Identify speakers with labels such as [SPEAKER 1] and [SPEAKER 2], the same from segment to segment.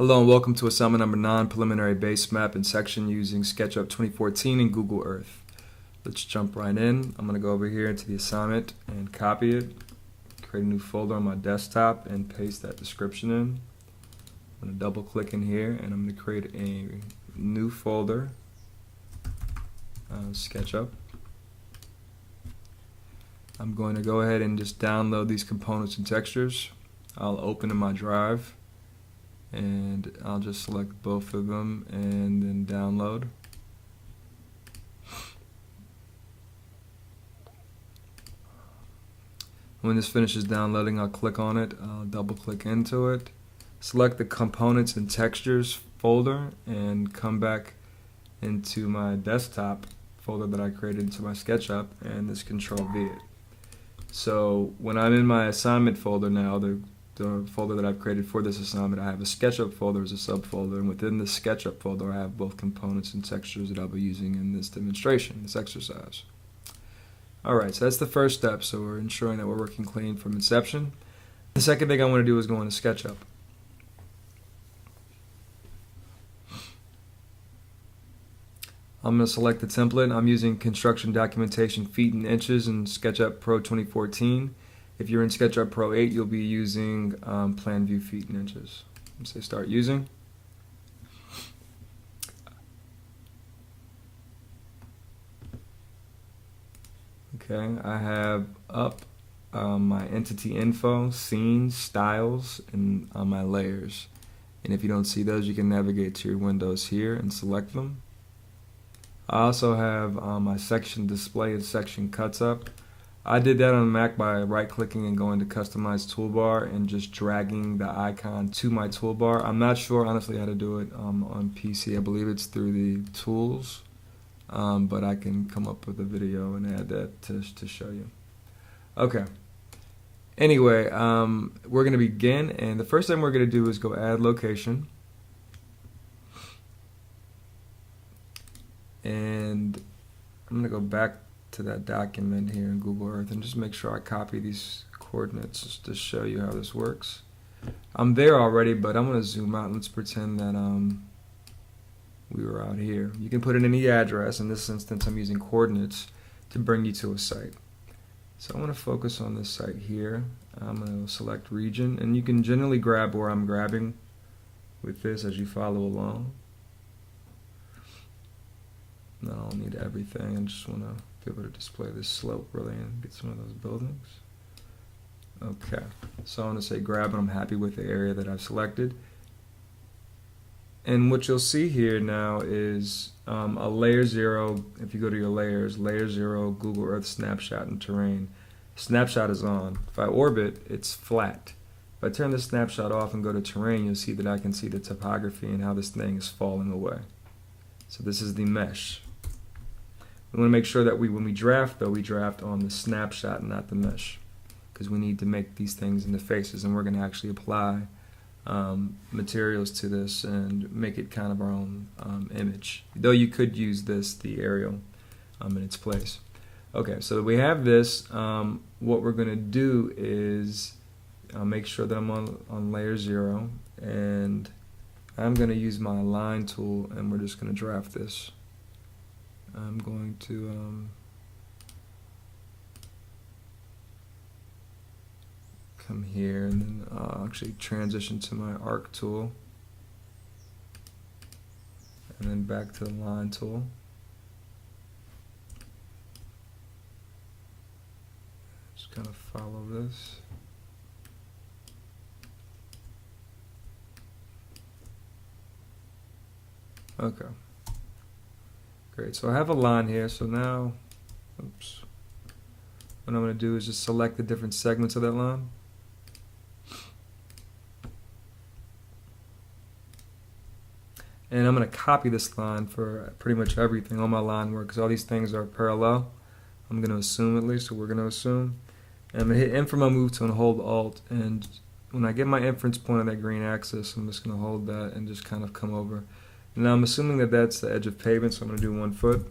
[SPEAKER 1] Hello and welcome to assignment number 9, preliminary base map and section using SketchUP 2014 and Google Earth. Let's jump right in. I'm going to go over here into the assignment and copy it, create a new folder on my desktop and paste that description in. I'm going to double click in here and I'm going to create a new folder, SketchUp. I'm going to go ahead and just download these components and textures. I'll open in my drive and I'll just select both of them and then download. When this finishes downloading, I'll click on it, I'll double click into it, select the components and textures folder and come back into my desktop folder that I created into my SketchUp and this Control V it. So when I'm in my assignment folder now, the folder that I've created for this assignment, I have a SketchUp folder as a subfolder, and within the SketchUp folder I have both components and textures that I'll be using in this demonstration, this exercise. Alright, so that's the first step, so we're ensuring that we're working clean from inception. The second thing I want to do is go into SketchUp. I'm going to select the template. I'm using construction documentation feet and inches in SketchUP Pro 2014. If you're in SketchUP Pro 8, you'll be using plan view feet and inches. Say start using. Okay, I have up my entity info, scenes, styles, and my layers. And if you don't see those, you can navigate to your windows here and select them. I also have my section display and section cuts up. I did that on Mac by right-clicking and going to Customize Toolbar and just dragging the icon to my toolbar. I'm not sure, honestly, how to do it on PC. I believe it's through the tools, but I can come up with a video and add that to show you. Okay. Anyway, we're going to begin, and the first thing we're going to do is go add location. And I'm going to go back to that document here in Google Earth and just make sure I copy these coordinates just to show you how this works. I'm there already, but I'm going to zoom out and let's pretend that we were out here. You can put in any address. In this instance, I'm using coordinates to bring you to a site. So I want to focus on this site here. I'm going to select region, and you can generally grab where I'm grabbing with this as you follow along. No, I don't need everything. I just want to be able to display this slope really and get some of those buildings. Okay, so I'm going to say grab, and I'm happy with the area that I've selected. And what you'll see here now is a layer 0. If you go to your layers, layer 0, Google Earth snapshot and terrain. Snapshot is on. If I orbit, it's flat. If I turn the snapshot off and go to terrain, you'll see that I can see the topography and how this thing is falling away. So this is the mesh. We want to make sure that when we draft, though, we draft on the snapshot, not the mesh, because we need to make these things into faces, and we're going to actually apply materials to this and make it kind of our own image. Though you could use the aerial in its place. Okay, so we have this. What we're going to do is make sure that I'm on layer 0, and I'm going to use my line tool, and we're just going to draft this. I'm going to come here and then I'll actually transition to my arc tool and then back to the line tool. Just kind of follow this. Okay. Great, so I have a line here, so now, oops, what I'm going to do is just select the different segments of that line. And I'm going to copy this line for pretty much everything on my line work, because all these things are parallel. I'm going to assume at least, so we're going to assume. And I'm going to hit N for my move tool and hold Alt, and when I get my inference point on that green axis, I'm just going to hold that and just kind of come over. Now I'm assuming that that's the edge of pavement, so I'm going to do 1 foot.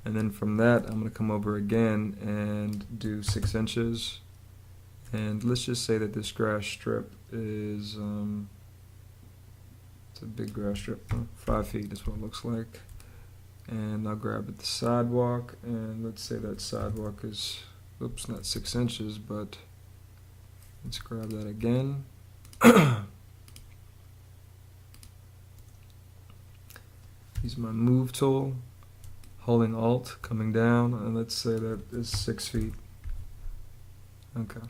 [SPEAKER 1] And then from that, I'm going to come over again and do 6 inches. And let's just say that this grass strip is It's a big grass strip. 5 feet is what it looks like. And I'll grab the sidewalk, and let's say that sidewalk is, oops, not 6 inches, but let's grab that again. Use my move tool, holding Alt, coming down, and let's say that is 6 feet. Okay.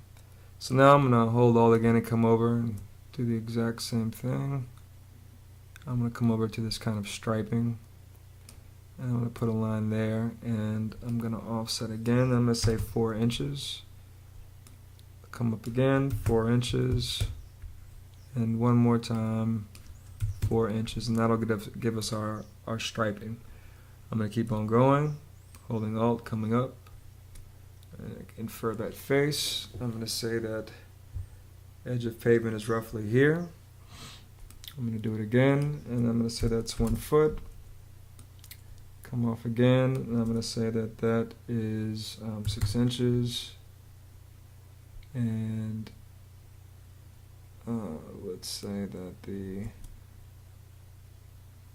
[SPEAKER 1] So now I'm going to hold Alt again and come over and do the exact same thing. I'm going to come over to this kind of striping, and I'm going to put a line there, and I'm going to offset again. I'm going to say 4 inches. Come up again, 4 inches, and one more time, 4 inches, and that'll give us our striping. I'm going to keep on going, holding Alt, coming up, and infer that face. I'm going to say that edge of pavement is roughly here. I'm going to do it again, and I'm going to say that's 1 foot. Come off again, and I'm going to say that that is 6 inches. And let's say that the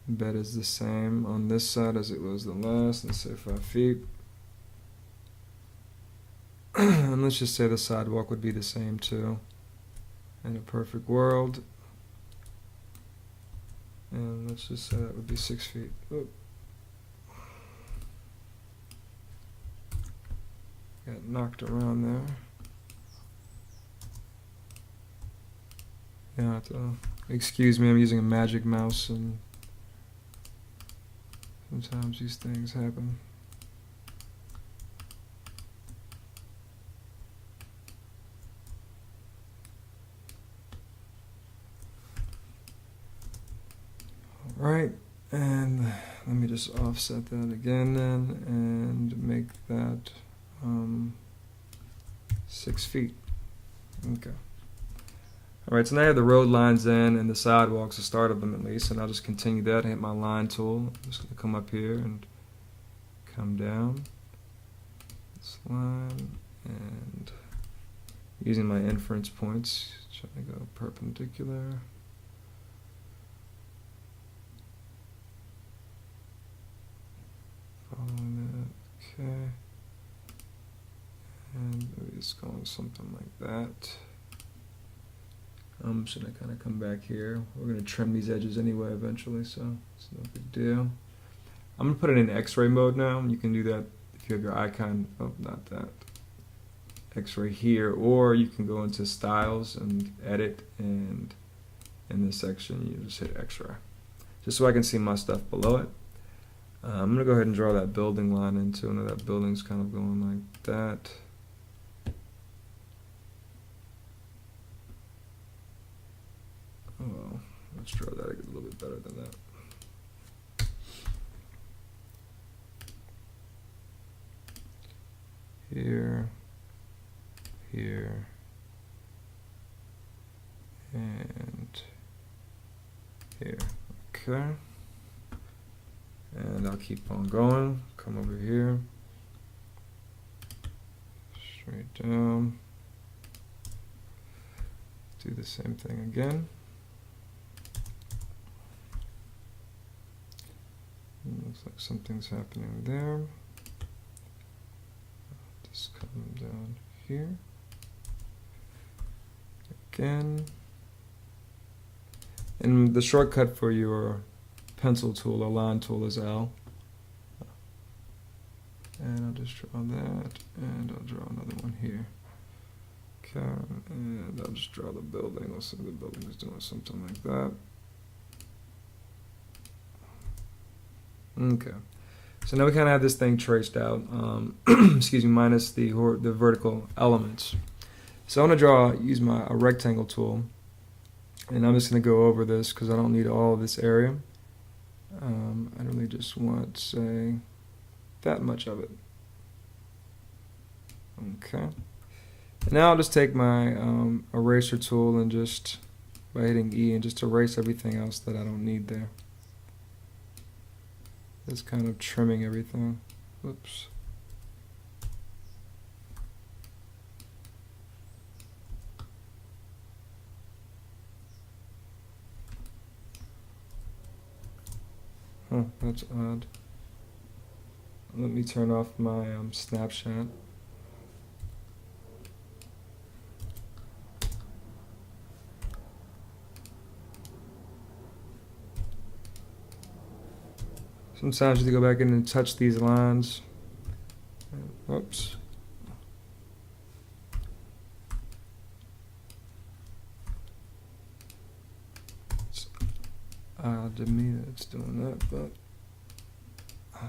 [SPEAKER 1] bed is the same on this side as it was the last. Let's say 5 feet. And let's just say the sidewalk would be the same too. In a perfect world. And let's just say that would be 6 feet. Oop. Got knocked around there. Yeah, excuse me, I'm using a magic mouse, and sometimes these things happen. Alright, and let me just offset that again then, and make that 6 feet. Okay. Alright, so now I have the road lines in and the sidewalks, the start of them at least, and I'll just continue that, hit my line tool. I'm just going to come up here and come down this line, and using my inference points, trying to go perpendicular. Following that, okay. And maybe it's going something like that. I'm just going to kind of come back here. We're going to trim these edges anyway eventually, so it's no big deal. I'm going to put it in X-ray mode now. You can do that if you have your icon, oh, not that, X-ray here, or you can go into styles and edit, and in this section you just hit X-ray. Just so I can see my stuff below it. I'm going to go ahead and draw that building line into, and that building's kind of going like that. Oh, let's draw that a little bit better than that. Here, here, and here. Okay. And I'll keep on going. Come over here. Straight down. Do the same thing again. Looks like something's happening there. Just come down here. Again. And the shortcut for your pencil tool or line tool is L. And I'll just draw that, and I'll draw another one here. Okay, and I'll just draw the building. Let's say the building is doing something like that. Okay, so now we kind of have this thing traced out, excuse me, minus the vertical elements. So I'm going to use a rectangle tool, and I'm just going to go over this because I don't need all of this area. I really just want, say, that much of it. Okay. And now I'll just take my eraser tool and just, by hitting E, and just erase everything else that I don't need there. Just kind of trimming everything. Whoops. Huh, that's odd. Let me turn off my snapshot. Sometimes you have to go back in and touch these lines. Whoops. It's odd to me that it's doing that, but huh.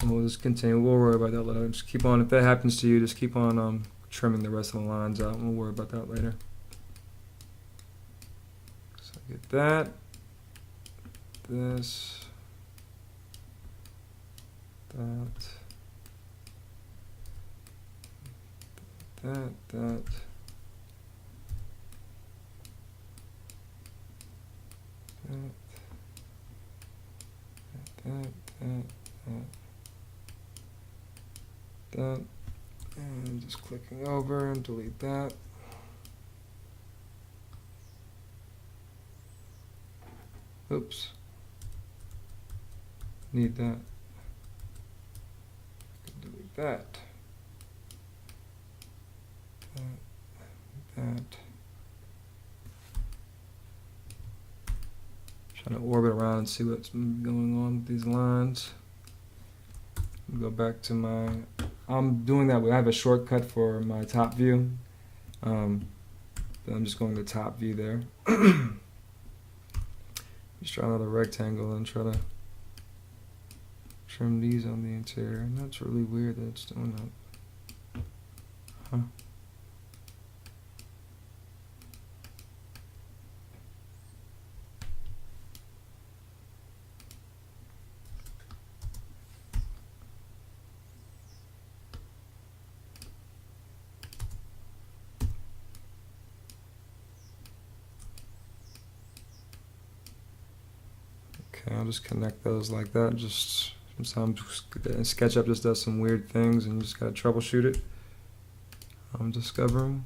[SPEAKER 1] And we'll just continue. We'll worry about that later. Just keep on. If that happens to you, just keep on trimming the rest of the lines out. We'll worry about that later. So get that. This. That. That. That. That, and just clicking over and delete that. Oops. Need that. Delete that. That. Trying to orbit around and see what's going on with these lines. Go back to my, I'm doing that, I have a shortcut for my top view. But I'm just going to top view there. Just try another rectangle and try to trim these on the interior. And that's really weird that it's doing that. Huh. Okay, I'll just connect those like that. Just sometimes SketchUp just does some weird things and you just gotta troubleshoot it. Discover them.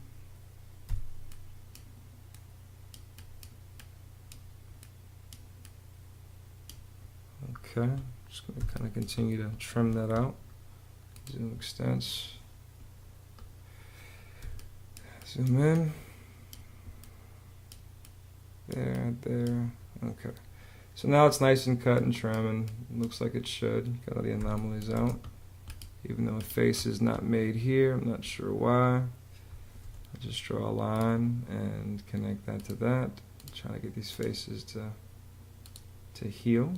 [SPEAKER 1] Okay, just gonna kind of continue to trim that out. Zoom extents. Zoom in. There. Okay. So now it's nice and cut and trim, and it looks like it should. Got all the anomalies out. Even though a face is not made here, I'm not sure why. I'll just draw a line and connect that to that. Trying to get these faces to heal.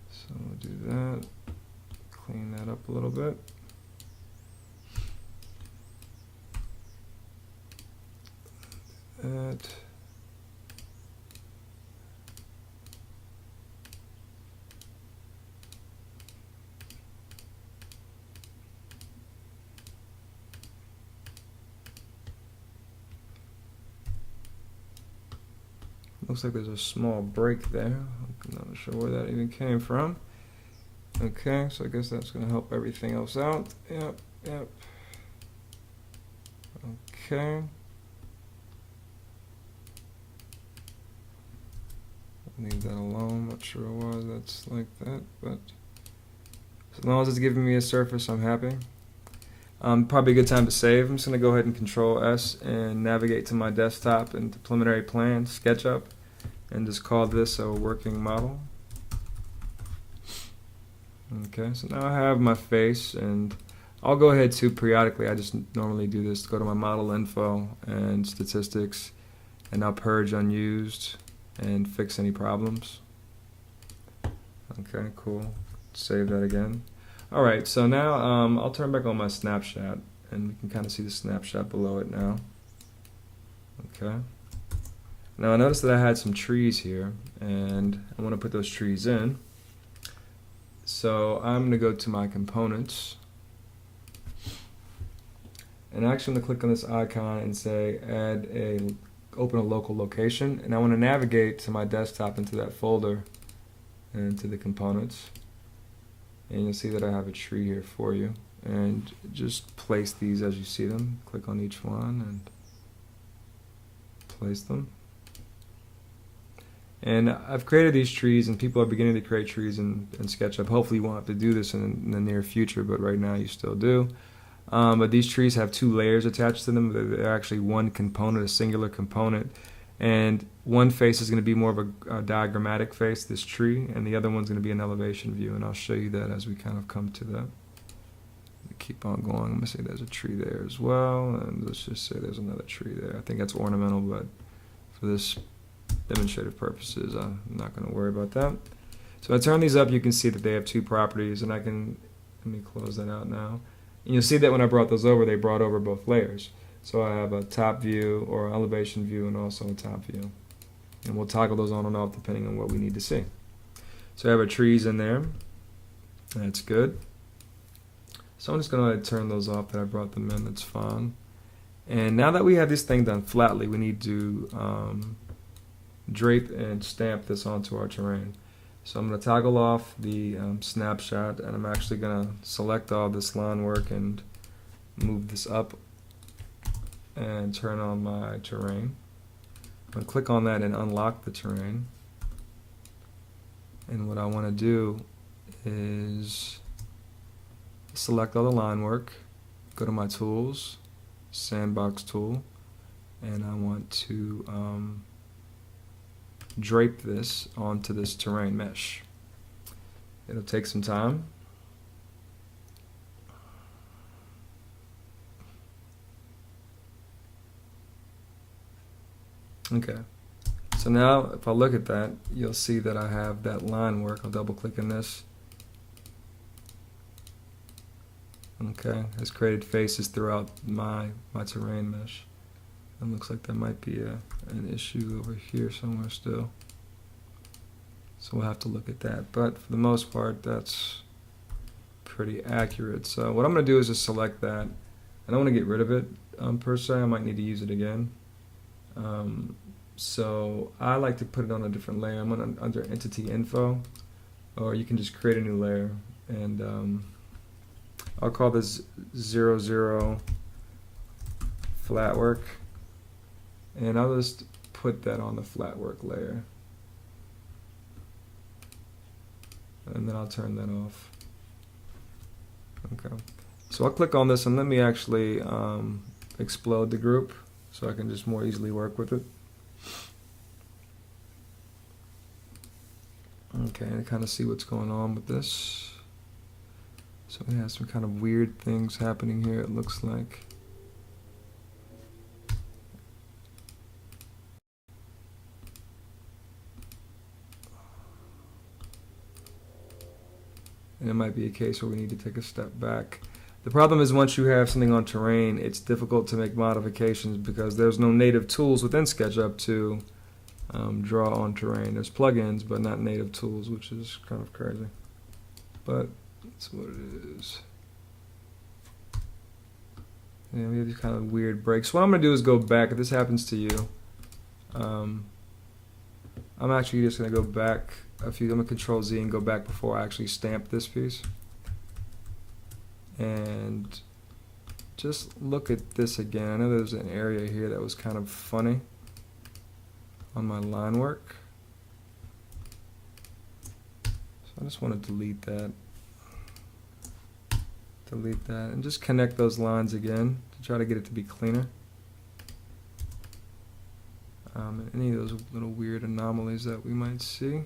[SPEAKER 1] So we'll do that. Clean that up a little bit. That. Looks like there's a small break there. I'm not sure where that even came from. Okay, so I guess that's going to help everything else out. Yep. Okay. Leave that alone. Not sure why that's like that, but as long as it's giving me a surface, I'm happy. Probably a good time to save. I'm just going to go ahead and Control S and navigate to my desktop and to preliminary plan, SketchUp, and just call this a working model. Okay, so now I have my face, and I'll go ahead to periodically. I just normally do this. Go to my model info and statistics, and I'll purge unused and fix any problems. Okay, cool. Save that again. Alright, so now I'll turn back on my snapshot, and we can kind of see the snapshot below it now. Okay. Now I noticed that I had some trees here, and I want to put those trees in. So I'm going to go to my components, and actually I'm going to click on this icon and say open a local location, and I want to navigate to my desktop into that folder and to the components. and you'll see that I have a tree here for you. And just place these as you see them. Click on each one and place them. And I've created these trees, and people are beginning to create trees in SketchUp. Hopefully you won't have to do this in the near future, but right now you still do. But these trees have 2 layers attached to them. They're actually one component, a singular component. And one face is going to be more of a diagrammatic face, this tree, and the other one's going to be an elevation view. And I'll show you that as we kind of come to that. Keep on going. I'm going to say there's a tree there as well, and let's just say there's another tree there. I think that's ornamental, but for this demonstrative purposes, I'm not going to worry about that. So I turn these up, you can see that they have 2 properties, and let me close that out now. And you'll see that when I brought those over, they brought over both layers. So I have a top view or elevation view and also a top view. And we'll toggle those on and off depending on what we need to see. So I have our trees in there. That's good. So I'm just going to turn those off that I brought them in. That's fine. And now that we have this thing done flatly, we need to drape and stamp this onto our terrain. So I'm going to toggle off the snapshot, and I'm actually going to select all this line work and move this up and turn on my terrain. I'm going to click on that and unlock the terrain. And what I want to do is select all the line work, go to my tools, sandbox tool, and I want to drape this onto this terrain mesh. It'll take some time. Okay, so now if I look at that, you'll see that I have that line work. I'll double click in this. Okay, it's created faces throughout my terrain mesh. It looks like there might be an issue over here somewhere still. So we'll have to look at that. But for the most part, that's pretty accurate. So what I'm going to do is just select that. I don't want to get rid of it per se. I might need to use it again. So I like to put it on a different layer. I'm under Entity Info, or you can just create a new layer. And I'll call this 00 flat work. And I'll just put that on the flat work layer. And then I'll turn that off. Okay. So I'll click on this and let me actually explode the group so I can just more easily work with it. Okay, and kind of see what's going on with this. So we have some kind of weird things happening here, it looks like. And it might be a case where we need to take a step back. The problem is once you have something on terrain, it's difficult to make modifications because there's no native tools within SketchUp to draw on terrain. There's plugins, but not native tools, which is kind of crazy. But that's what it is. Yeah, we have these kind of weird breaks. What I'm going to do is go back. If this happens to you, I'm actually just going to go back a few. I'm going to Control Z and go back before I actually stamp this piece. And just look at this again. I know there's an area here that was kind of funny on my line work. So I just want to delete that. Delete that and just connect those lines again to try to get it to be cleaner. And any of those little weird anomalies that we might see.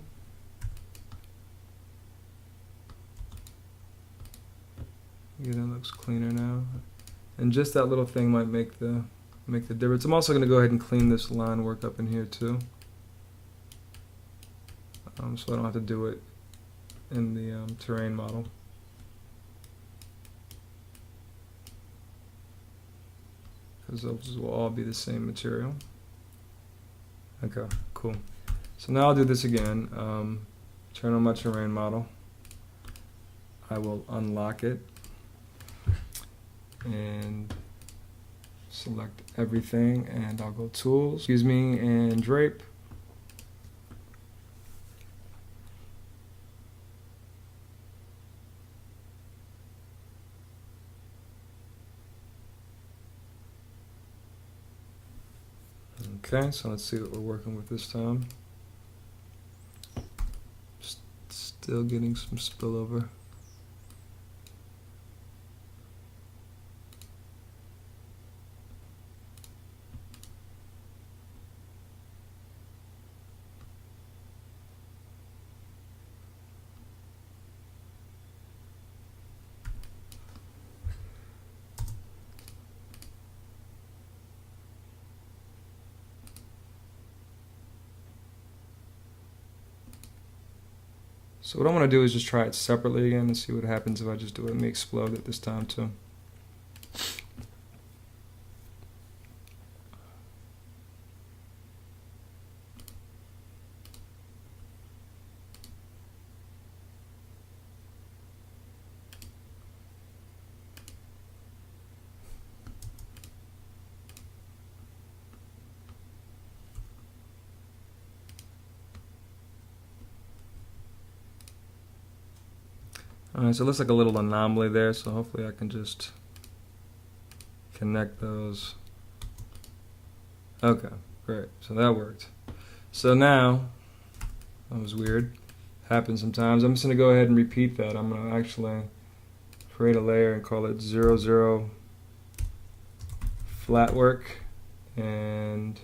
[SPEAKER 1] Yeah, that looks cleaner now. And just that little thing might make the difference. I'm also going to go ahead and clean this line work up in here too. So I don't have to do it in the terrain model. Because those will all be the same material. Okay, cool. So now I'll do this again. Turn on my terrain model. I will unlock it and select everything, and I'll go Tools, and Drape. Okay, so let's see what we're working with this time. Still getting some spillover. So what I want to do is just try it separately again and see what happens if I just do it. Let me explode it this time too. Alright, so it looks like a little anomaly there, so hopefully I can just connect those. Okay, great. So that worked. So now, that was weird. Happens sometimes. I'm just going to go ahead and repeat that. I'm going to actually create a layer and call it 00 flat work. And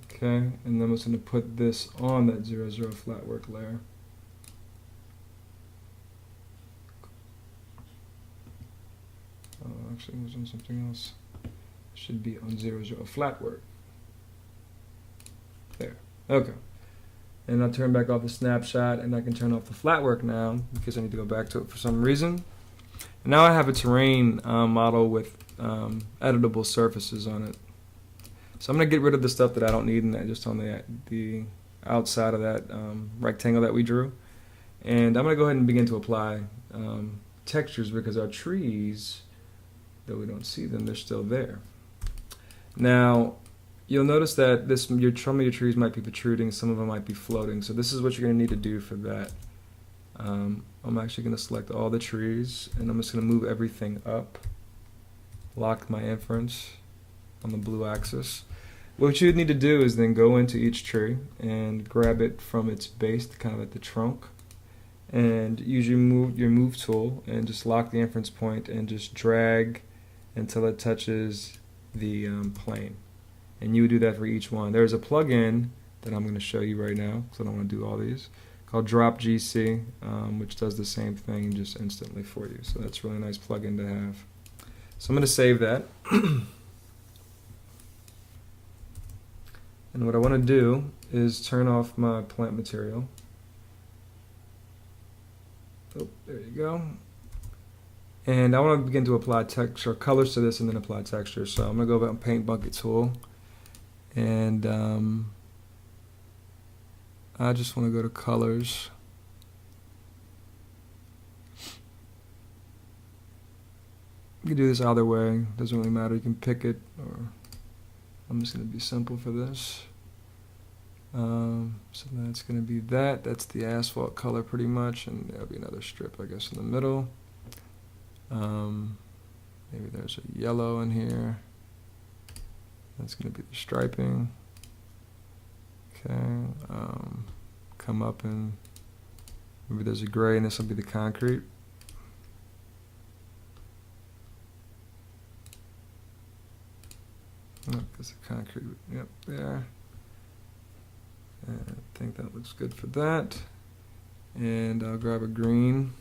[SPEAKER 1] okay, and then I'm just going to put this on that 00 flat work layer. Actually, it was on something else. It should be on 00 flat work. There. Okay. And I'll turn back off the snapshot, and I can turn off the flat work now because I need to go back to it for some reason. And now I have a terrain model with editable surfaces on it. So I'm going to get rid of the stuff that I don't need, and that just on the outside of that rectangle that we drew. And I'm going to go ahead and begin to apply textures because our trees, though we don't see them, they're still there. Now, you'll notice that some of your trees might be protruding, some of them might be floating. So this is what you're going to need to do for that. I'm actually going to select all the trees, and I'm just going to move everything up. Lock my inference on the blue axis. What you need to do is then go into each tree and grab it from its base, kind of at the trunk, and use your move tool and just lock the inference point and just drag until it touches the plane. And you would do that for each one. There's a plugin that I'm going to show you right now, because I don't want to do all these, called Drop GC, which does the same thing just instantly for you. So that's a really nice plugin to have. So I'm going to save that. And what I want to do is turn off my plant material. Oh, there you go. And I want to begin to apply texture, colors to this, and then apply texture. So I'm going to go over and Paint Bucket tool. And I just want to go to colors. You can do this either way. Doesn't really matter. You can pick it, or I'm just going to be simple for this. So that's going to be that. That's the asphalt color pretty much, and there'll be another strip, I guess, in the middle. Maybe there's a yellow in here. That's going to be the striping. Okay. Come up and maybe there's a gray, and this will be the concrete. Oh, there's a concrete. Yep, there. And I think that looks good for that. And I'll grab a green.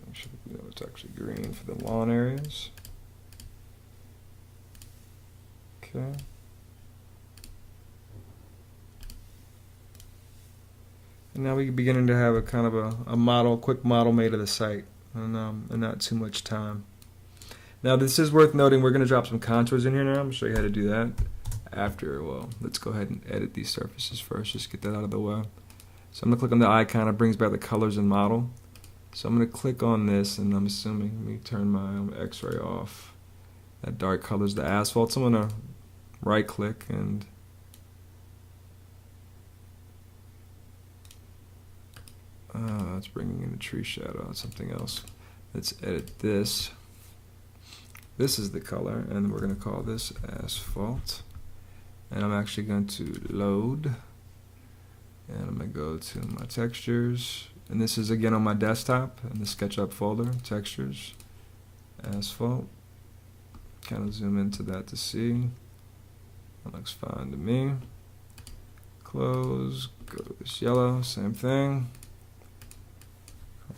[SPEAKER 1] Make sure you know it's actually green for the lawn areas. Okay. And now we're beginning to have a kind of a model, quick model made of the site, and not too much time. Now this is worth noting, we're going to drop some contours in here now. I'm going to show you how to do that after. Well, let's go ahead and edit these surfaces first, just get that out of the way. So I'm going to click on the icon, it brings back the colors and model. So I'm going to click on this, and I'm assuming, let me turn my x-ray off. That dark color is the asphalt, so I'm going to right click and it's bringing in a tree shadow. That's something else. Let's edit this. this is the color, and we're going to call this asphalt. And I'm actually going to load, and I'm going to go to my textures, and this is again on my desktop in the SketchUp folder, textures, asphalt. Kind of zoom into that to see. That looks fine to me. Close, go to this yellow, same thing.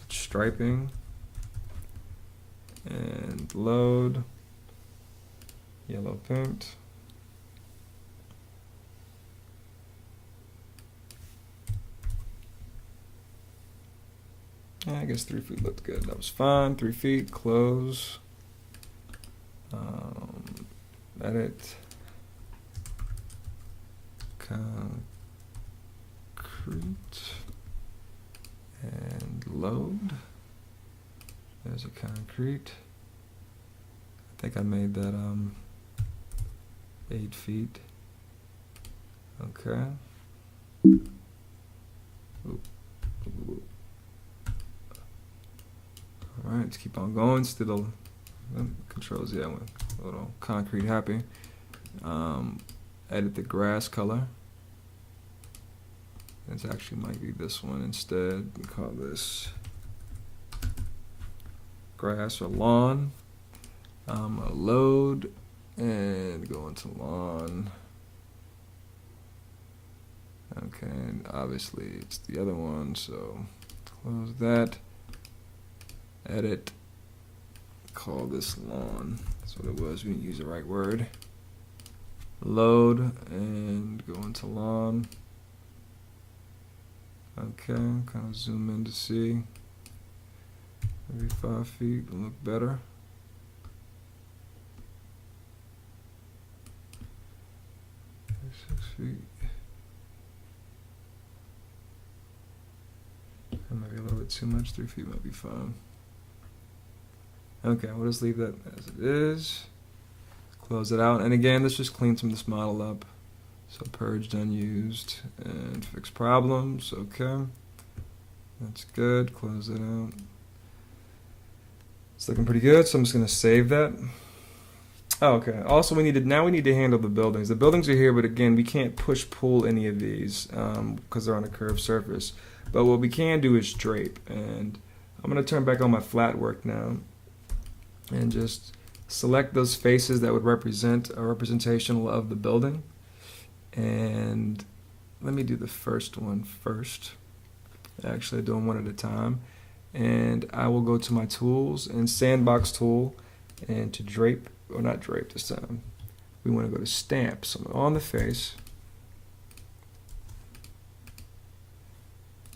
[SPEAKER 1] Striping, and load, yellow paint. I guess 3 feet looked good. That was fine. 3 feet, close. Edit. Concrete. And load. There's a concrete. I think I made that 8 feet. Okay. Alright, let's keep on going. Still Control Z, I went a little concrete happy. Edit the grass color. It actually might be this one instead. We call this grass or lawn. Load and go into lawn. Okay, and obviously it's the other one, so close that. Edit. Call this lawn. That's what it was. We didn't use the right word. Load and go into lawn. Okay, kind of zoom in to see. Maybe 5 feet will look better. Maybe 6 feet. That might be a little bit too much. 3 feet might be fine. Okay, we'll just leave that as it is. Close it out. And again, let's just clean some of this model up. So purged unused and fix problems. Okay. That's good. Close it out. It's looking pretty good, so I'm just going to save that. Oh, okay. Also, now we need to handle the buildings. The buildings are here, but again, we can't push-pull any of these because they're on a curved surface. But what we can do is drape. And I'm going to turn back on my flat work now and just select those faces that would represent a representation of the building. And let me do the first one first. Actually, doing one at a time. And I will go to my tools and sandbox tool, and to drape, or not drape this time, we want to go to stamp. So on the face,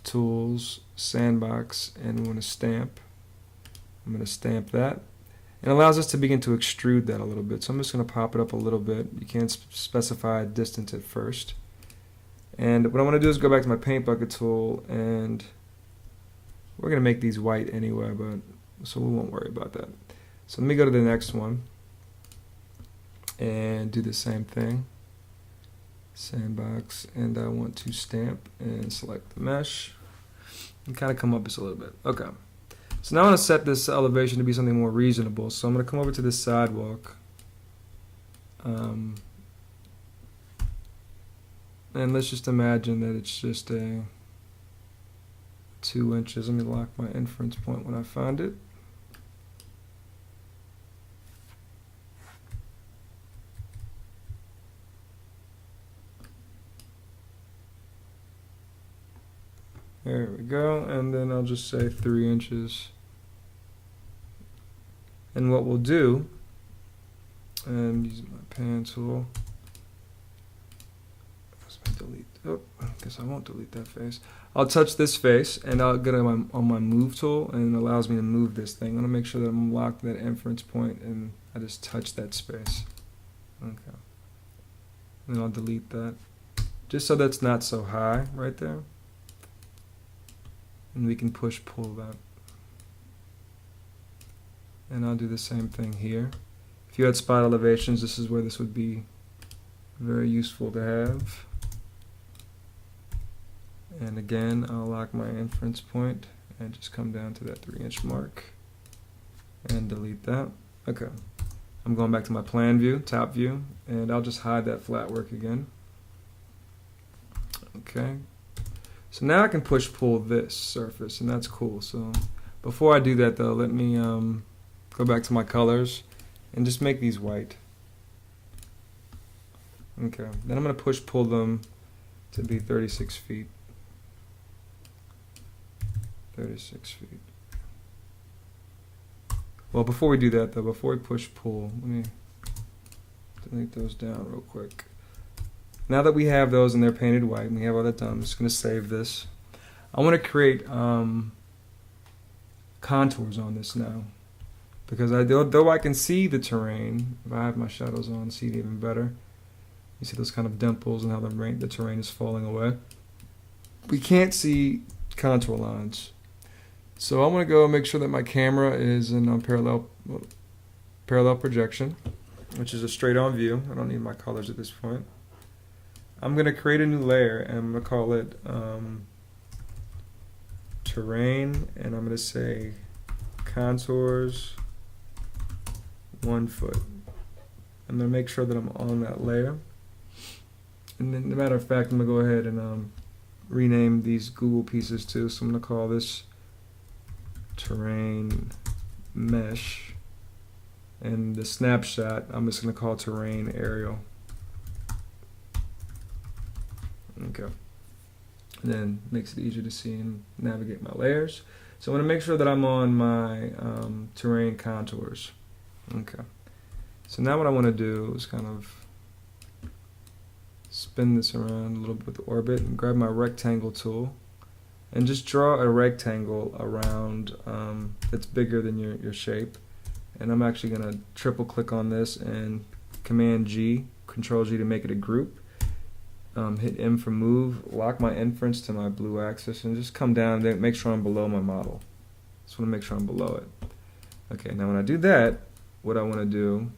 [SPEAKER 1] tools, sandbox, and we want to stamp. I'm going to stamp that. It allows us to begin to extrude that a little bit. So I'm just going to pop it up a little bit. You can't specify a distance at first. And what I want to do is go back to my paint bucket tool, and we're going to make these white anyway, but so we won't worry about that. So let me go to the next one and do the same thing. Sandbox, and I want to stamp and select the mesh and kind of come up just a little bit. Okay. So now I want to set this elevation to be something more reasonable. So I'm going to come over to this sidewalk. And let's just imagine that it's just a 2 inches. Let me lock my inference point when I find it. There we go. And then I'll just say 3 inches. And what we'll do, and using my pan tool, delete. Oh, I guess I won't delete that face. I'll touch this face, and I'll get on my move tool, and it allows me to move this thing. I want to make sure that I'm locked that inference point, and I just touch that space. Okay. And then I'll delete that, just so that's not so high right there. And we can push-pull that. And I'll do the same thing here. If you had spot elevations, this is where this would be very useful to have. And again, I'll lock my inference point and just come down to that 3 inch mark and delete that. Okay. I'm going back to my plan view, top view, and I'll just hide that flat work again. Okay. So now I can push pull this surface, and that's cool. So before I do that though, let me go back to my colors and just make these white. Okay. Then I'm going to push pull them to be 36 feet. 36 feet. Well, before we do that though, before we push pull, let me delete those down real quick. Now that we have those and they're painted white and we have all that done, I'm just going to save this. I want to create contours on this now, because though I can see the terrain, if I have my shadows on, see it even better. You see those kind of dimples and how the terrain is falling away. We can't see contour lines. So I'm going to go make sure that my camera is in parallel projection, which is a straight on view. I don't need my colors at this point. I'm going to create a new layer, and I'm going to call it terrain, and I'm going to say contours 1 foot. I'm going to make sure that I'm on that layer. And then, as a matter of fact, I'm going to go ahead and rename these Google pieces too. So I'm going to call this terrain mesh, and the snapshot I'm just going to call terrain aerial. Okay. And then makes it easier to see and navigate my layers. So I'm going to make sure that I'm on my terrain contours. Okay. So now what I want to do is kind of spin this around a little bit with the orbit and grab my rectangle tool and just draw a rectangle around that's bigger than your shape. And I'm actually going to triple click on this and Command G, Control G to make it a group. Hit M for move, lock my inference to my blue axis, and just come down and make sure I'm below my model. Just want to make sure I'm below it. Okay, now when I do that, what I want to do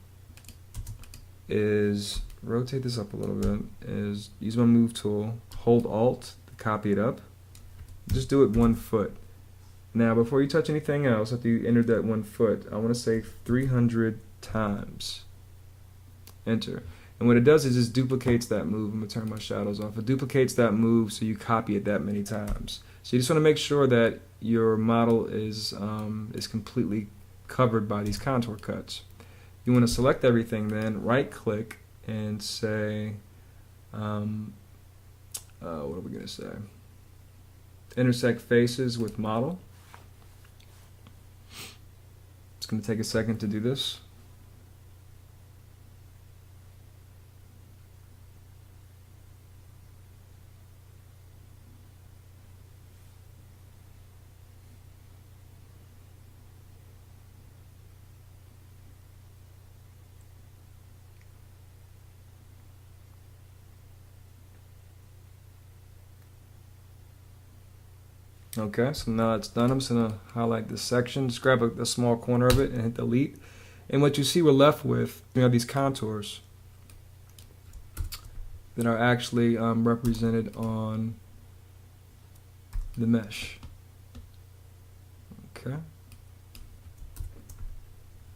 [SPEAKER 1] is rotate this up a little bit, is use my move tool, hold Alt to copy it up. Just do it 1 foot. Now before you touch anything else, after you entered that 1 foot, I want to say 300 times. Enter. And what it does is just duplicates that move. I'm going to turn my shadows off. It duplicates that move so you copy it that many times. So you just want to make sure that your model is completely covered by these contour cuts. You want to select everything, then right click and say, what are we going to say? Intersect faces with model. It's going to take a second to do this. Okay, so now it's done. I'm just going to highlight this section, just grab a small corner of it and hit delete. And what you see we're left with, you have these contours that are actually represented on the mesh. Okay.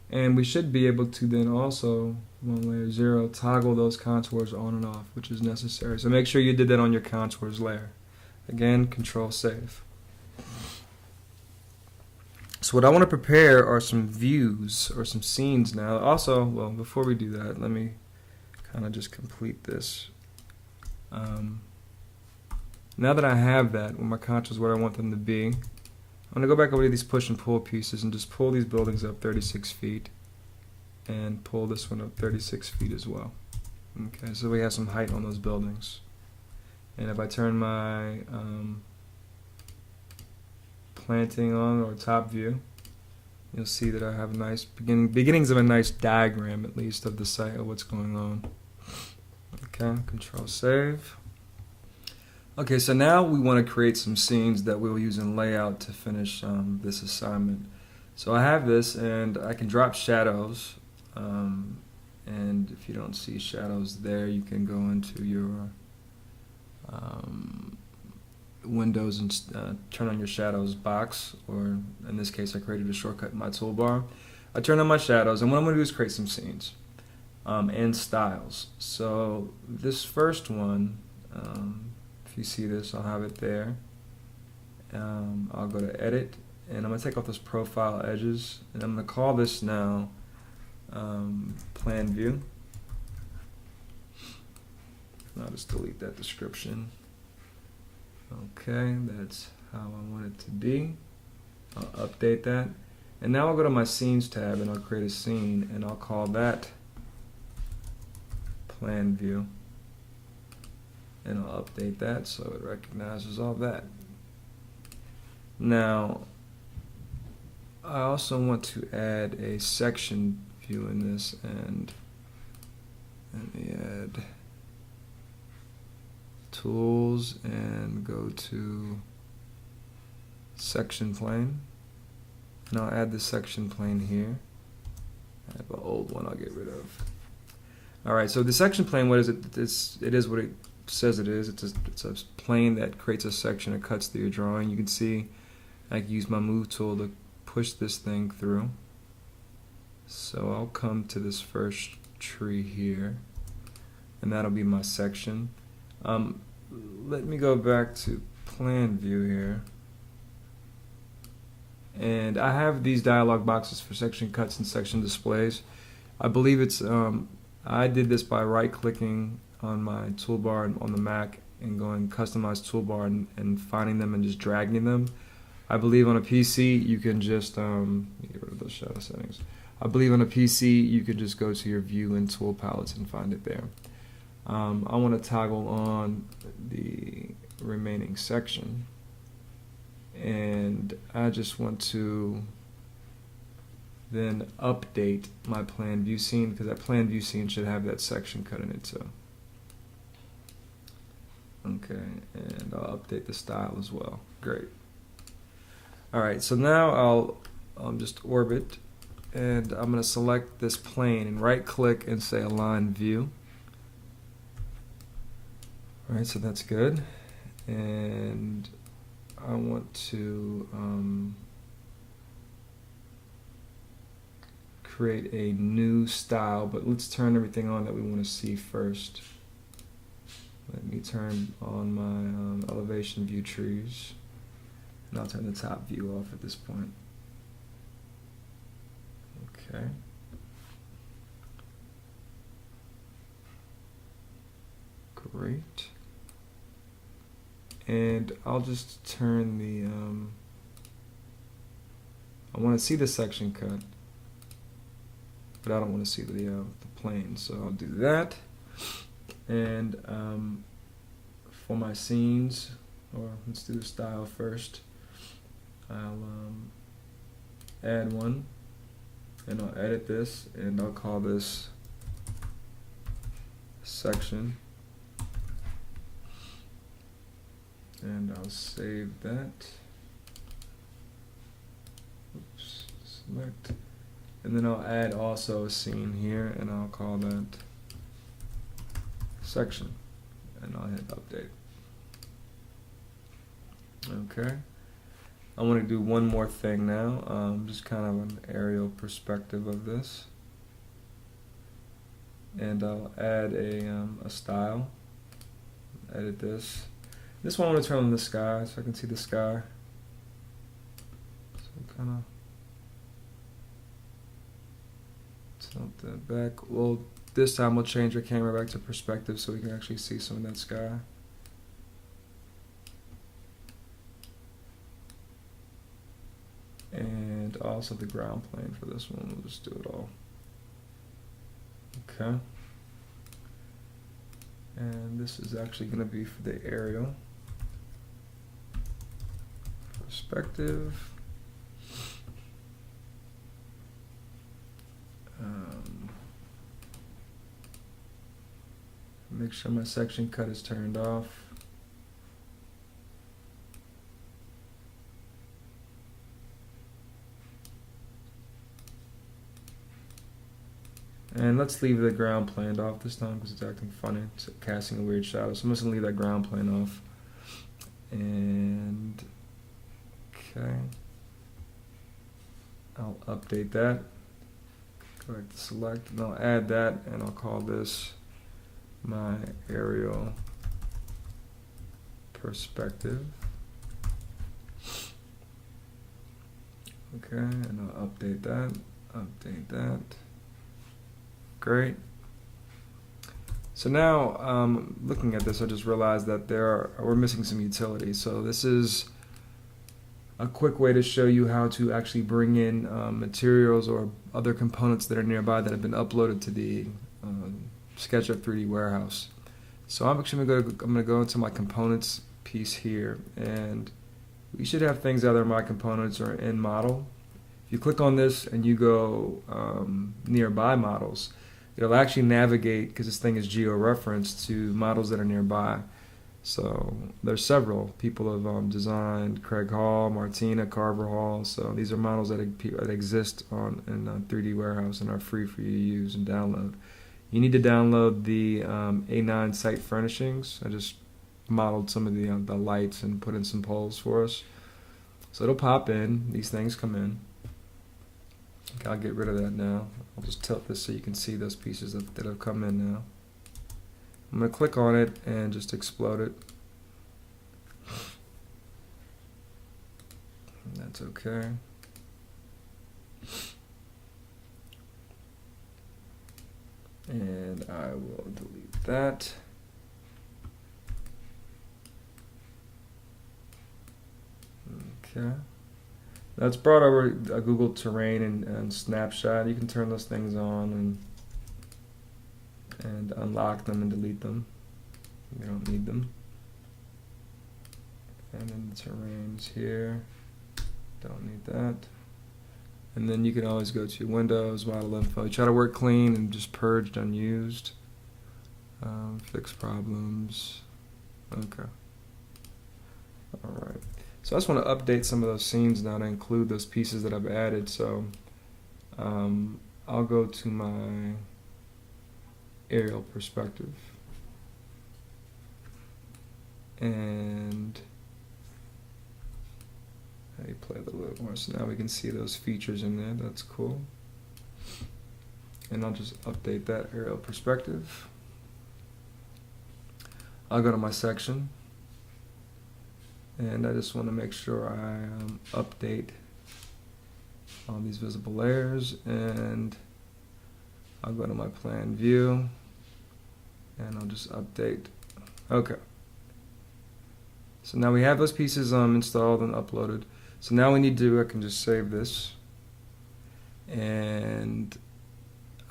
[SPEAKER 1] And we should be able to then also, on layer 0, toggle those contours on and off, which is necessary. So make sure you did that on your contours layer. Again, Control Save. So what I want to prepare are some views or some scenes now. Also, well, before we do that, let me kind of just complete this. Now that I have that, with my contours where I want them to be, I'm going to go back over to these push and pull pieces and just pull these buildings up 36 feet and pull this one up 36 feet as well. Okay, so we have some height on those buildings. And if I turn my planting on, or top view, you'll see that I have a nice beginnings of a nice diagram, at least, of the site of what's going on. Okay, Control Save. Okay, so now we want to create some scenes that we'll use in layout to finish this assignment. So I have this, and I can drop shadows, and if you don't see shadows there, you can go into your Windows and turn on your shadows box, or in this case I created a shortcut in my toolbar. I turn on my shadows, and what I'm going to do is create some scenes and styles. So this first one, if you see this, I'll have it there. I'll go to Edit, and I'm going to take off those profile edges, and I'm going to call this now Plan View. I'll just delete that description. Okay, that's how I want it to be. I'll update that. And now I'll go to my Scenes tab and I'll create a scene and I'll call that Plan View. And I'll update that so it recognizes all that. Now, I also want to add a section view in this, and let me add Tools and go to Section Plane. And I'll add the section plane here. I have an old one I'll get rid of. Alright, so the section plane, what is it? It is what it says it is. It's a plane that creates a section and cuts through your drawing. You can see I can use my move tool to push this thing through. So I'll come to this first tree here, and that'll be my section. Let me go back to Plan View here. And I have these dialog boxes for section cuts and section displays. I believe it's, I did this by right-clicking on my toolbar on the Mac and going Customize Toolbar and finding them and just dragging them. I believe on a PC you can just, get rid of those shadow settings. I believe on a PC you could just go to your View and Tool palettes and find it there. I want to toggle on the remaining section, and I just want to then update my Plan View scene, because that Plan View scene should have that section cut in it too. Okay, and I'll update the style as well. Great. Alright, so now I'll just orbit, and I'm going to select this plane and right click and say Align View. Alright, so that's good. And I want to create a new style, but let's turn everything on that we want to see first. Let me turn on my elevation view trees, and I'll turn the top view off at this point. Okay. Great. And I'll just turn the, I want to see the section cut, but I don't want to see the plane, so I'll do that. And for my scenes, or let's do the style first, I'll add one, and I'll edit this, and I'll call this section. And I'll save that. Oops, select. And then I'll add also a scene here, and I'll call that section. And I'll hit update. Okay. I want to do one more thing now, just kind of an aerial perspective of this. And I'll add a style. Edit this. This one I want to turn on the sky so I can see the sky. So kind of tilt that back. Well, this time we'll change our camera back to perspective so we can actually see some of that sky. And also the ground plane for this one. We'll just do it all. Okay. And this is actually going to be for the aerial. Perspective. Make sure my section cut is turned off. And let's leave the ground plane off this time because it's acting funny. It's casting a weird shadow. So I'm just going to leave that ground plane off. And okay. I'll update that. Go ahead to select, and I'll add that, and I'll call this my aerial perspective. Okay, and I'll update that. Great. So now, looking at this, I just realized that we're missing some utilities. So this is a quick way to show you how to actually bring in materials or other components that are nearby that have been uploaded to the SketchUp 3D warehouse. So I'm actually going to go into my components piece here, and we should have things either in my components or in model. If you click on this and you go nearby models, it'll actually navigate, because this thing is geo-referenced, to models that are nearby. So there's several people have designed: Craig Hall, Martina, Carver Hall. So these are models that exist in 3D Warehouse and are free for you to use and download. You need to download the A9 site furnishings. I just modeled some of the lights and put in some poles for us. So it'll pop in. These things come in. Okay, I'll get rid of that now. I'll just tilt this so you can see those pieces that have come in now. I'm going to click on it and just explode it. That's okay. And I will delete that. Okay. That's brought over a Google Terrain and Snapshot. You can turn those things on and unlock them and delete them. You don't need them. And then the terrains here. Don't need that. And then you can always go to Windows, Model Info. You try to work clean and just purged unused. Fix problems. Okay. Alright. So I just want to update some of those scenes now to include those pieces that I've added. So I'll go to my aerial perspective. And let me play a little bit more. So now we can see those features in there. That's cool. And I'll just update that aerial perspective. I'll go to my section. And I just want to make sure I update all these visible layers, and I'll go to my plan view and I'll just update. Okay. So now we have those pieces installed and uploaded. So now we need to, I can just save this, and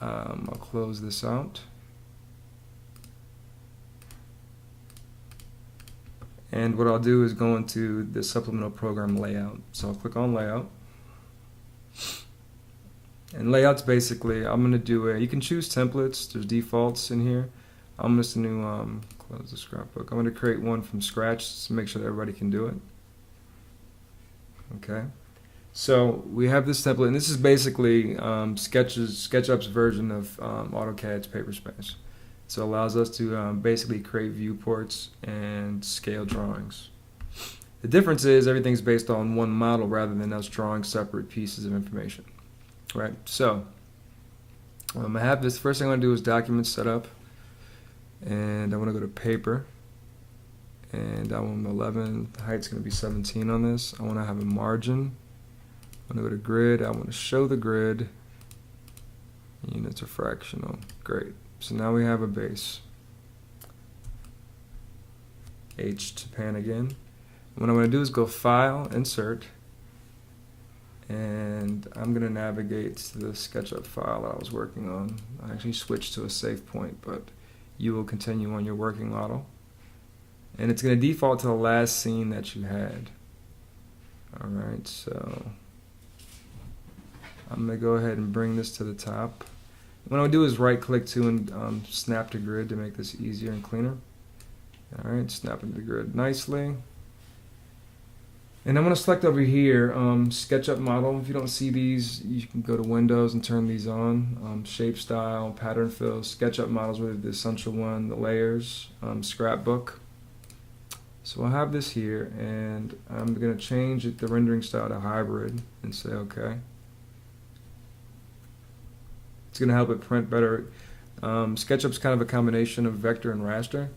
[SPEAKER 1] I'll close this out. And what I'll do is go into the supplemental program layout. So I'll click on layout. And layout's basically, I'm going to do you can choose templates. There's defaults in here. I'm just going to close the scrapbook. I'm going to create one from scratch to make sure that everybody can do it. Okay. So we have this template, and this is basically SketchUp's version of AutoCAD's paper space. So it allows us to basically create viewports and scale drawings. The difference is everything's based on one model rather than us drawing separate pieces of information. Right? So I have this. First thing I'm going to do is document setup. And I want to go to paper. And I want 11. The height's going to be 17 on this. I want to have a margin. I'm going to go to grid. I want to show the grid. Units are fractional. Great. So now we have a base. H to pan again. What I'm going to do is go File, Insert, and I'm going to navigate to the SketchUp file I was working on. I actually switched to a save point, but you will continue on your working model. And it's going to default to the last scene that you had. Alright, so I'm going to go ahead and bring this to the top. What I'll do is right click to and snap to grid to make this easier and cleaner. Alright, snap into the grid nicely. And I'm going to select over here SketchUp model. If you don't see these, you can go to Windows and turn these on. Shape style, pattern fill, SketchUp models really the essential one, the layers, scrapbook. So I'll have this here, and I'm going to change the rendering style to hybrid and say OK. It's going to help it print better. SketchUp's kind of a combination of vector and raster,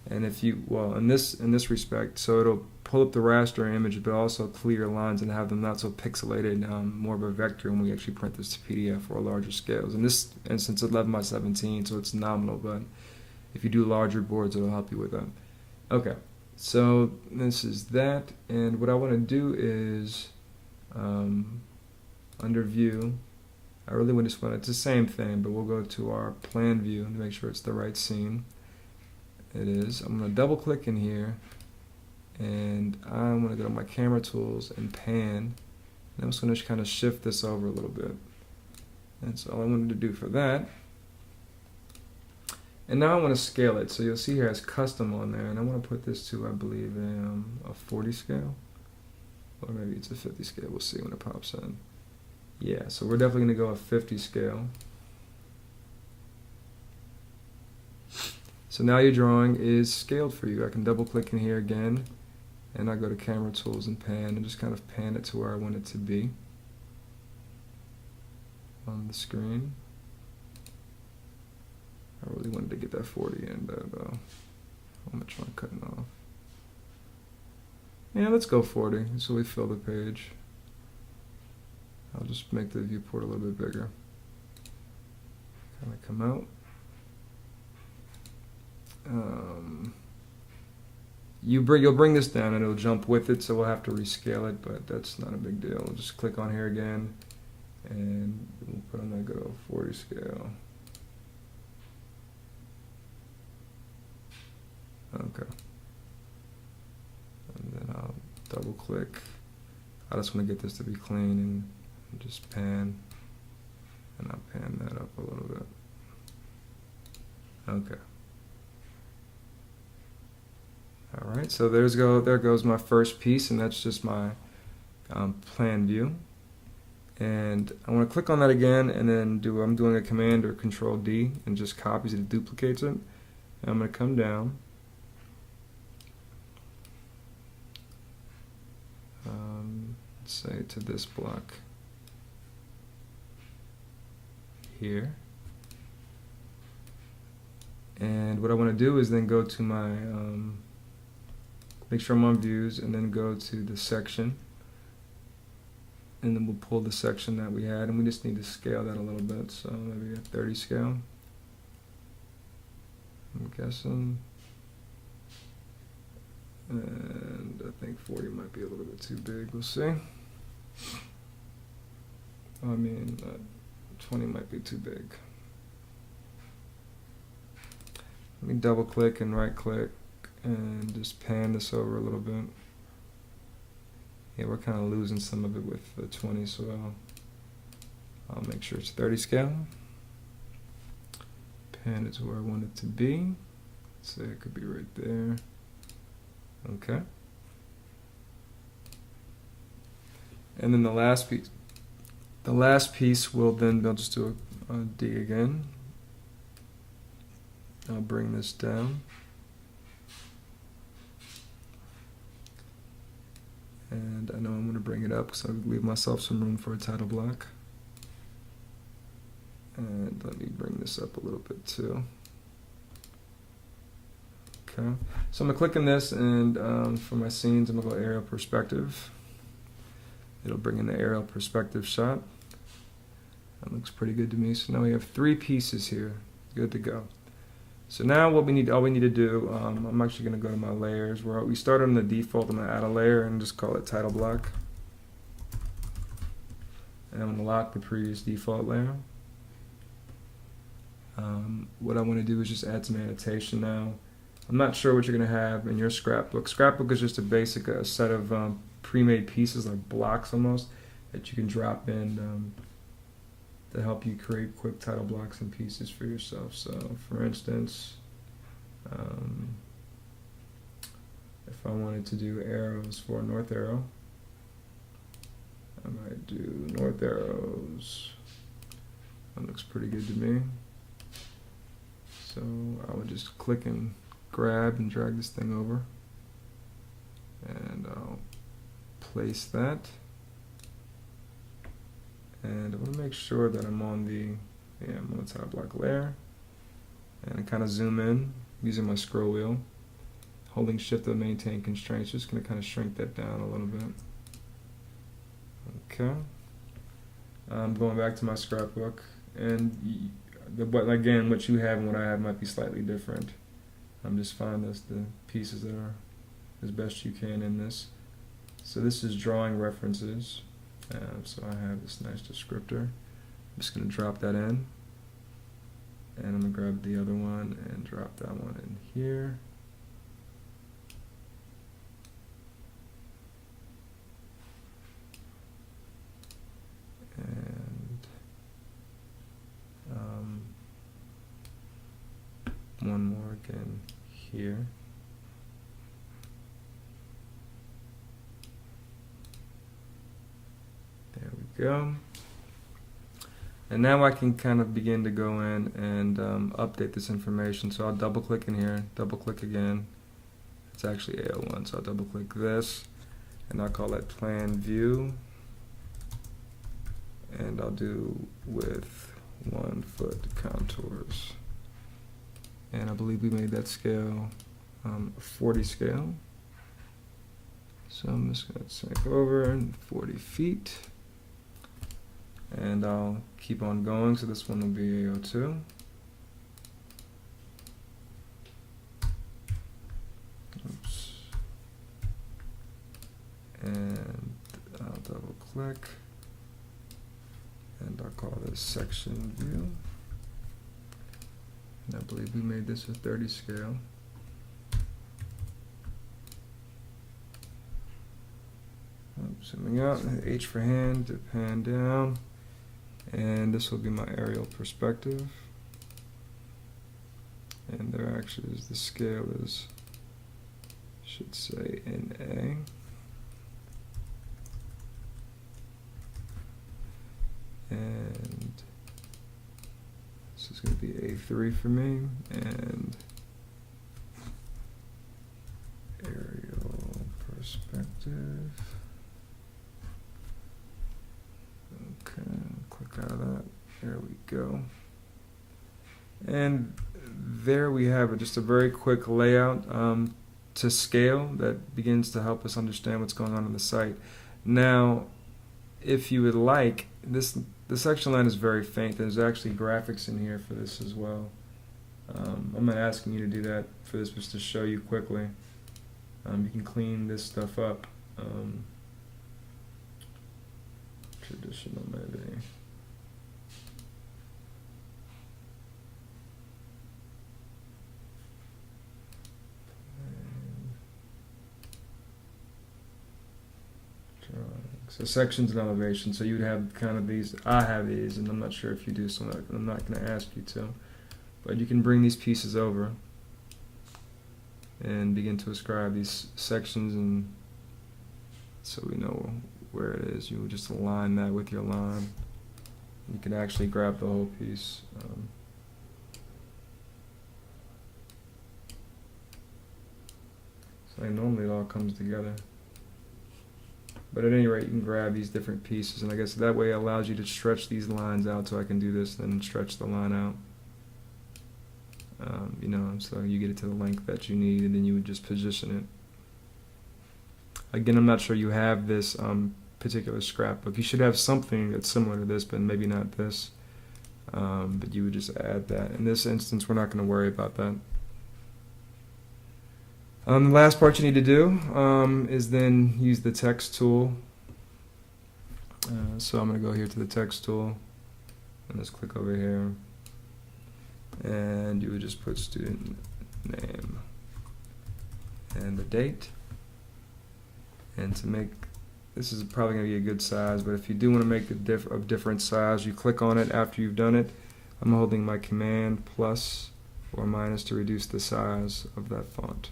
[SPEAKER 1] and if you, well, in this respect, so it'll pull up the raster image, but also clear lines and have them not so pixelated, more of a vector when we actually print this to PDF or larger scales. In this instance, 11 by 17, so it's nominal, but if you do larger boards, it'll help you with that. Okay, so this is that, and what I want to do is, under View, I really just want it's the same thing, but we'll go to our plan view to make sure it's the right scene. It is. I'm going to double click in here, and I'm going to go to my camera tools and pan, and I'm just going to kind of shift this over a little bit. That's all I wanted to do for that. And now I want to scale it. So you'll see here it has custom on there, and I want to put this to, I believe, a 40 scale, or maybe it's a 50 scale. We'll see when it pops in. Yeah, so we're definitely going to go a 50 scale. So now your drawing is scaled for you. I can double click in here again, and I go to camera tools and pan, and just kind of pan it to where I want it to be on the screen. I really wanted to get that 40 in though. How much am I cutting off? Yeah, let's go 40 so we fill the page. I'll just make the viewport a little bit bigger. Kind of come out. You'll bring this down and it'll jump with it, so we'll have to rescale it, but that's not a big deal. We'll just click on here again, and we'll put on that good old 40 scale. Okay. And then I'll double click. I just want to get this to be clean and just pan, and I'll pan that up a little bit. Okay. Alright, so there goes my first piece, and that's just my plan view. And I want to click on that again, and then I'm doing a Command or Control D, and just copies it and duplicates it. And I'm going to come down. Let's say to this block here. And what I want to do is then go to my, make sure I'm on views, and then go to the section. And then we'll pull the section that we had, and we just need to scale that a little bit, so maybe a 30 scale. I'm guessing. And I think 40 might be a little bit too big, we'll see. I mean, 20 might be too big. Let me double click and right click and just pan this over a little bit. Yeah, we're kind of losing some of it with the 20, so I'll make sure it's 30 scale. Pan it to where I want it to be. Let's say it could be right there. Okay. And then the last piece will then, I'll just do a D again. I'll bring this down. And I know I'm going to bring it up because I'll leave myself some room for a title block. And let me bring this up a little bit too. Okay, so I'm going to click on this, and for my scenes, I'm going to go aerial perspective. It'll bring in the aerial perspective shot. That looks pretty good to me. So now we have 3 pieces here. Good to go. So now all we need to do, I'm actually going to go to my layers. Where we started on the default. I'm going to add a layer and just call it title block. And I'm going to lock the previous default layer. What I want to do is just add some annotation now. I'm not sure what you're going to have in your scrapbook. Scrapbook is just a basic set of pre-made pieces, like blocks almost, that you can drop in to help you create quick title blocks and pieces for yourself. So for instance, if I wanted to do arrows for north arrow, I might do north arrows. That looks pretty good to me. So I would just click and grab and drag this thing over, and I'll place that. And I want to make sure that I'm on the Yeah, I'm on the top block layer. And I kind of zoom in using my scroll wheel. Holding shift to maintain constraints. Just going to kind of shrink that down a little bit. Okay. I'm going back to my scrapbook. And again, what you have and what I have might be slightly different. I'm just finding the pieces that are as best you can in this. So this is drawing references. So I have this nice descriptor. I'm just going to drop that in. And I'm going to grab the other one and drop that one in here. And one more again here. There we go. And now I can kind of begin to go in and update this information. So I'll double click in here, double click again. It's actually AO1, so I'll double click this and I'll call it plan view. And I'll do with 1 foot contours. And I believe we made that scale 40 scale. So I'm just going to sync over 40 feet. And I'll keep on going, so this one will be AO2. Oops. And I'll double click. And I'll call this section view. And I believe we made this a 30 scale. Zooming out, H for hand to pan down. And this will be my aerial perspective. And there actually is, the scale is, should say NA. And this is going to be A3 for me, and aerial perspective. Okay, click out of that. There we go. And there we have it, just a very quick layout to scale that begins to help us understand what's going on the site. Now, if you would like, the section line is very faint. There's actually graphics in here for this as well. I'm not asking you to do that for this, just to show you quickly. You can clean this stuff up. Traditional maybe. So sections and elevation. So you would have kind of these. I have these, and I'm not sure if you do, so I'm not going to ask you to. But you can bring these pieces over and begin to ascribe these sections, and so we know where it is. You would just align that with your line. You can actually grab the whole piece. So normally it all comes together. But at any rate, you can grab these different pieces, and I guess that way it allows you to stretch these lines out. So I can do this and stretch the line out. You know, so you get it to the length that you need, and then you would just position it. Again, I'm not sure you have this particular scrapbook. You should have something that's similar to this, but maybe not this. But you would just add that. In this instance, we're not going to worry about that. The last part you need to do is then use the text tool. So I'm going to go here to the text tool and just click over here. And you would just put student name and the date. And to make, this is probably going to be a good size, but if you do want to make it of different size, you click on it after you've done it. I'm holding my command plus or minus to reduce the size of that font.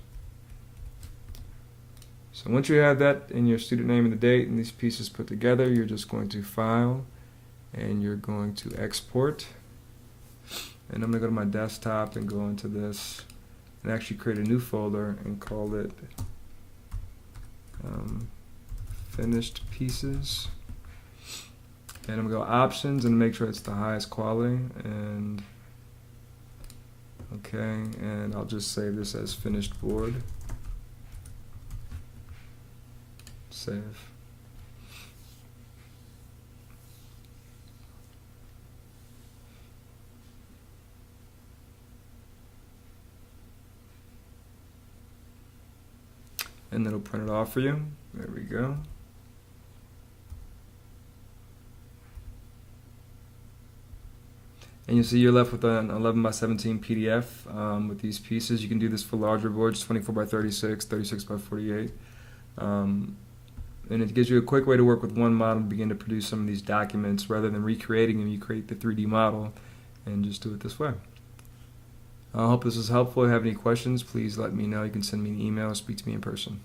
[SPEAKER 1] So once you have that in your student name and the date and these pieces put together, you're just going to File and you're going to Export. And I'm going to go to my desktop and go into this and actually create a new folder and call it Finished Pieces. And I'm going to go options and make sure it's the highest quality. And okay, and I'll just save this as finished board. Save. And it'll print it off for you. There we go. And you see you're left with an 11 by 17 PDF with these pieces. You can do this for larger boards, 24 by 36, 36 by 48. And it gives you a quick way to work with one model to begin to produce some of these documents. Rather than recreating them, you create the 3D model and just do it this way. I hope this was helpful. If you have any questions, please let me know. You can send me an email or speak to me in person.